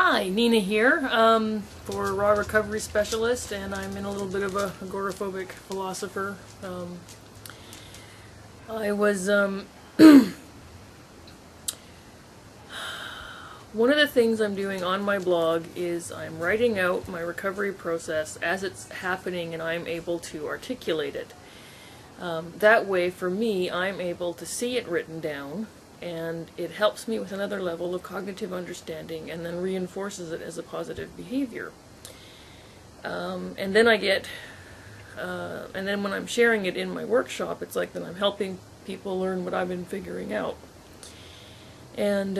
Hi, Nina here, for Raw Recovery Specialist, and I'm in a little bit of a agoraphobic philosopher. One of the things I'm doing on my blog is I'm writing out my recovery process as it's happening, and I'm able to articulate it. That way, for me, I'm able to see it written down, and it helps me with another level of cognitive understanding and then reinforces it as a positive behavior. And then when I'm sharing it in my workshop, it's like that I'm helping people learn what I've been figuring out. And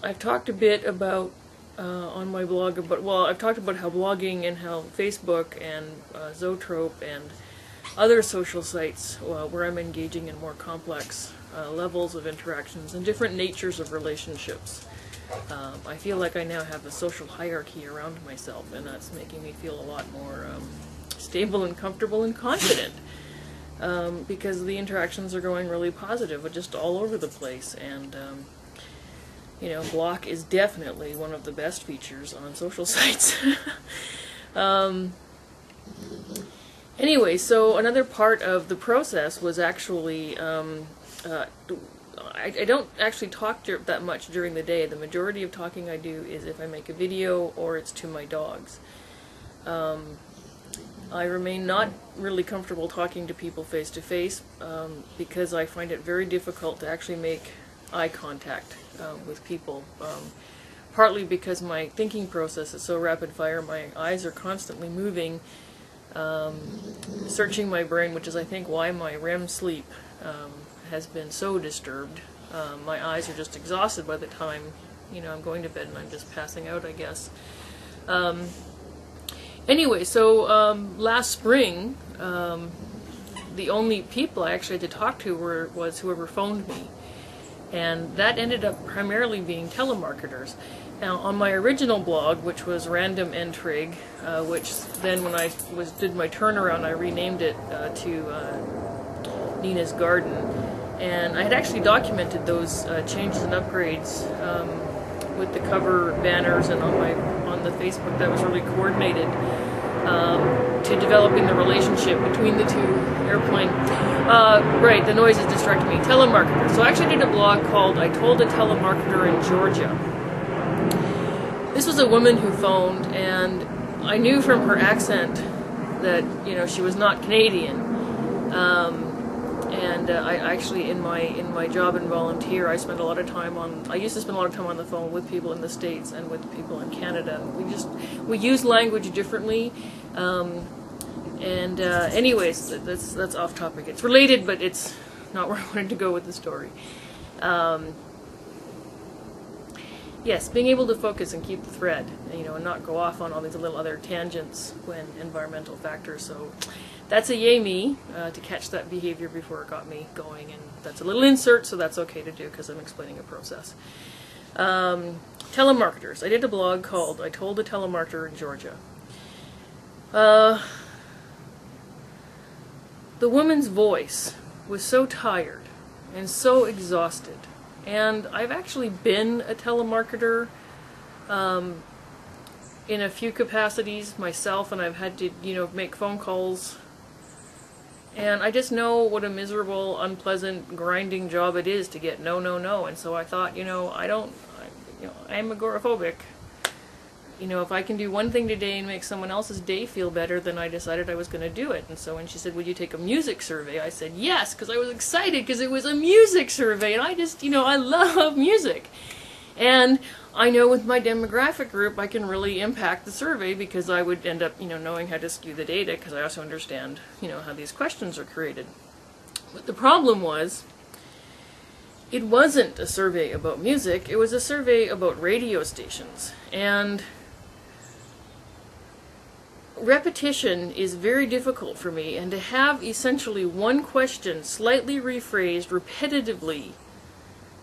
I've talked a bit about, on my blog, I've talked about how blogging and how Facebook and Zoetrope and other social sites where I'm engaging in more complex levels of interactions and different natures of relationships. I feel like I now have a social hierarchy around myself, and that's making me feel a lot more stable and comfortable and confident, because the interactions are going really positive, but just all over the place. And block is definitely one of the best features on social sites. Anyway, so another part of the process was actually, I don't actually talk that much during the day. The majority of talking I do is if I make a video or it's to my dogs. I remain not really comfortable talking to people face to face, because I find it very difficult to actually make eye contact with people. Partly because my thinking process is so rapid fire, my eyes are constantly moving, searching my brain, which is I think why my REM sleep has been so disturbed. My eyes are just exhausted by the time I'm going to bed, and I'm just passing out, I guess. Anyway, so last spring, the only people I actually had to talk to was whoever phoned me, and that ended up primarily being telemarketers. Now, on my original blog, which was Random Entrig, which then when I did my turnaround, I renamed it to Nina's Garden, and I had actually documented those changes and upgrades with the cover banners and on the Facebook that was really coordinated to developing the relationship between the two airplane. Right, the noise is distracting me. Telemarketer. So I actually did a blog called I Told a Telemarketer in Georgia. This was a woman who phoned, and I knew from her accent that she was not Canadian. I actually in my job and volunteer, I used to spend a lot of time on the phone with people in the States and with people in Canada. We use language differently. Anyways, that's off topic. It's related, but it's not where I wanted to go with the story. Yes, being able to focus and keep the thread, and not go off on all these little other tangents when environmental factors. So that's a yay me to catch that behavior before it got me going, and that's a little insert, so that's okay to do because I'm explaining a process. Telemarketers. I did a blog called I Told a Telemarketer in Georgia. The woman's voice was so tired and so exhausted. And I've actually been a telemarketer in a few capacities myself, and I've had to, make phone calls. And I just know what a miserable, unpleasant, grinding job it is to get no, no, no. And so I thought, I'm agoraphobic. If I can do one thing today and make someone else's day feel better, then I decided I was going to do it. And so when she said, would you take a music survey? I said yes, because I was excited because it was a music survey, and I just, I love music. And I know with my demographic group I can really impact the survey, because I would end up, knowing how to skew the data, because I also understand, how these questions are created. But the problem was, it wasn't a survey about music, it was a survey about radio stations. And repetition is very difficult for me, and to have essentially one question slightly rephrased repetitively,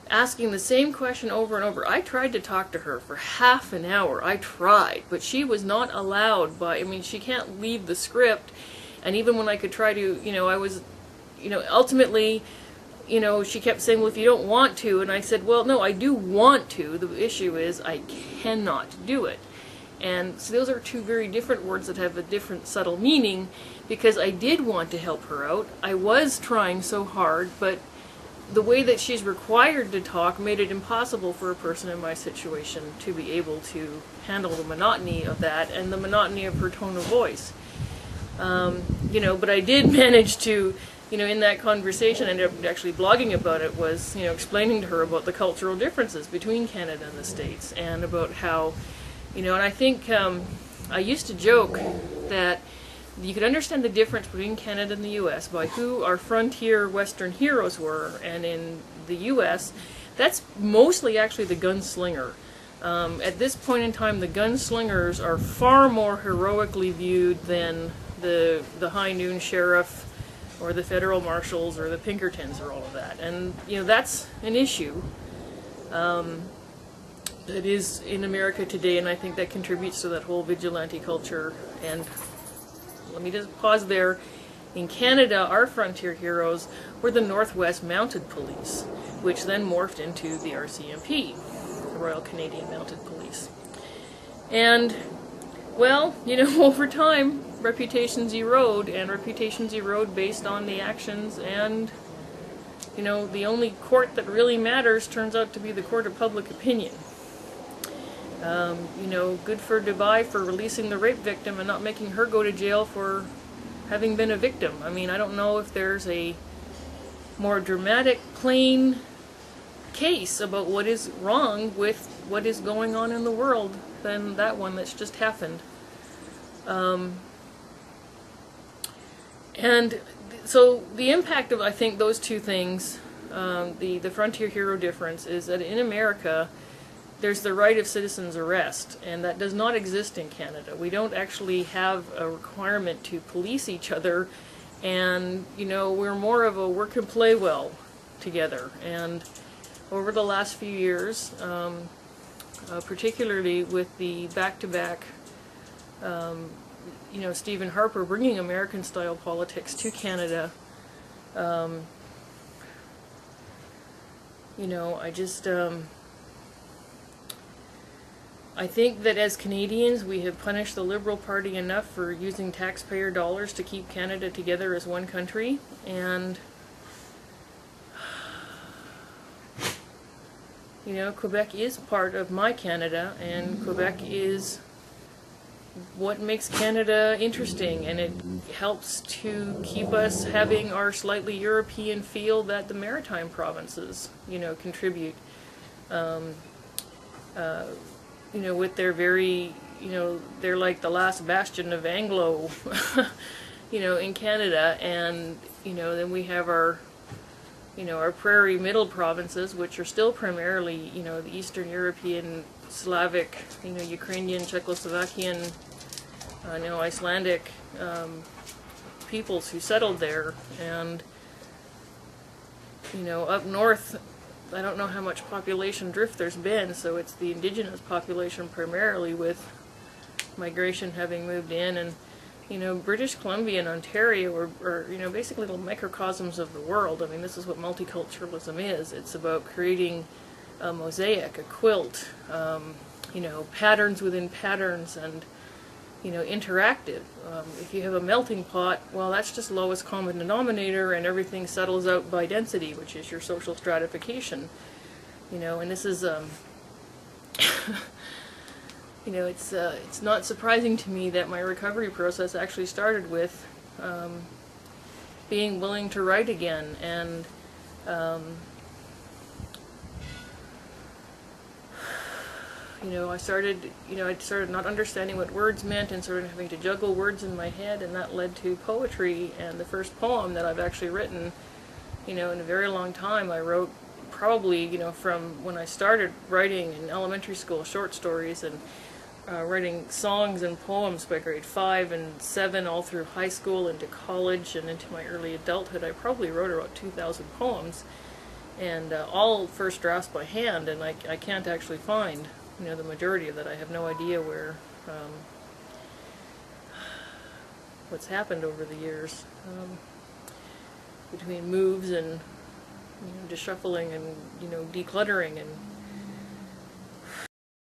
asking the same question over and over. I tried to talk to her for half an hour. I tried, but she was not allowed she can't leave the script. And even when I could try to, I was, ultimately you know, she kept saying, well, if you don't want to, and I said, well, no, I do want to. The issue is I cannot do it. And so those are two very different words that have a different subtle meaning, because I did want to help her out. I was trying so hard, but the way that she's required to talk made it impossible for a person in my situation to be able to handle the monotony of that and the monotony of her tone of voice. You know, but I did manage to, you know, in that conversation, I ended up actually blogging about it, was, you know, explaining to her about the cultural differences between Canada and the States, and about how, you know, and I think I used to joke that you could understand the difference between Canada and the U.S. by who our frontier Western heroes were, and in the U.S., that's mostly actually the gunslinger. At this point in time, the gunslingers are far more heroically viewed than the high noon sheriff, or the federal marshals, or the Pinkertons, or all of that. And, you know, that's an issue that is in America today, and I think that contributes to that whole vigilante culture. And let me just pause there. In Canada, our frontier heroes were the Northwest Mounted Police, which then morphed into the RCMP, the Royal Canadian Mounted Police. And, well, you know, over time, reputations erode, and reputations erode based on the actions, and, you know, the only court that really matters turns out to be the court of public opinion. You know, good for Dubai for releasing the rape victim and not making her go to jail for having been a victim. I mean, I don't know if there's a more dramatic, plain case about what is wrong with what is going on in the world than that one that's just happened. And so the impact of, I think, those two things, the frontier hero difference, is that in America, there's the right of citizen's arrest, and that does not exist in Canada. We don't actually have a requirement to police each other, and, you know, we're more of a work and play well together. And over the last few years, particularly with the back-to-back, you know, Stephen Harper bringing American-style politics to Canada, you know, I think that as Canadians, we have punished the Liberal Party enough for using taxpayer dollars to keep Canada together as one country, and, you know, Quebec is part of my Canada, and Quebec is what makes Canada interesting, and it helps to keep us having our slightly European feel that the maritime provinces, you know, contribute. You know, with their very, you know, they're like the last bastion of Anglo, you know, in Canada. And, you know, then we have our, you know, our prairie middle provinces, which are still primarily, you know, the Eastern European, Slavic, you know, Ukrainian, Czechoslovakian, you know, Icelandic peoples who settled there. And, you know, up north, I don't know how much population drift there's been, so it's the indigenous population primarily, with migration having moved in. And, you know, British Columbia and Ontario are, you know, basically little microcosms of the world. I mean, this is what multiculturalism is. It's about creating a mosaic, a quilt, you know, patterns within patterns, and, you know, interactive. If you have a melting pot, well, that's just lowest common denominator, and everything settles out by density, which is your social stratification. You know, and this is, you know, it's not surprising to me that my recovery process actually started with being willing to write again, and you know, I started not understanding what words meant, and started having to juggle words in my head, and that led to poetry. And the first poem that I've actually written, you know, in a very long time, I wrote probably, you know, from when I started writing in elementary school, short stories, and writing songs and poems by grade 5 and 7, all through high school, into college, and into my early adulthood. I probably wrote about 2,000 poems, and all first drafts by hand, and I can't actually find, you know, the majority of that. I have no idea where, what's happened over the years, between moves and you know, just shuffling and, you know, decluttering and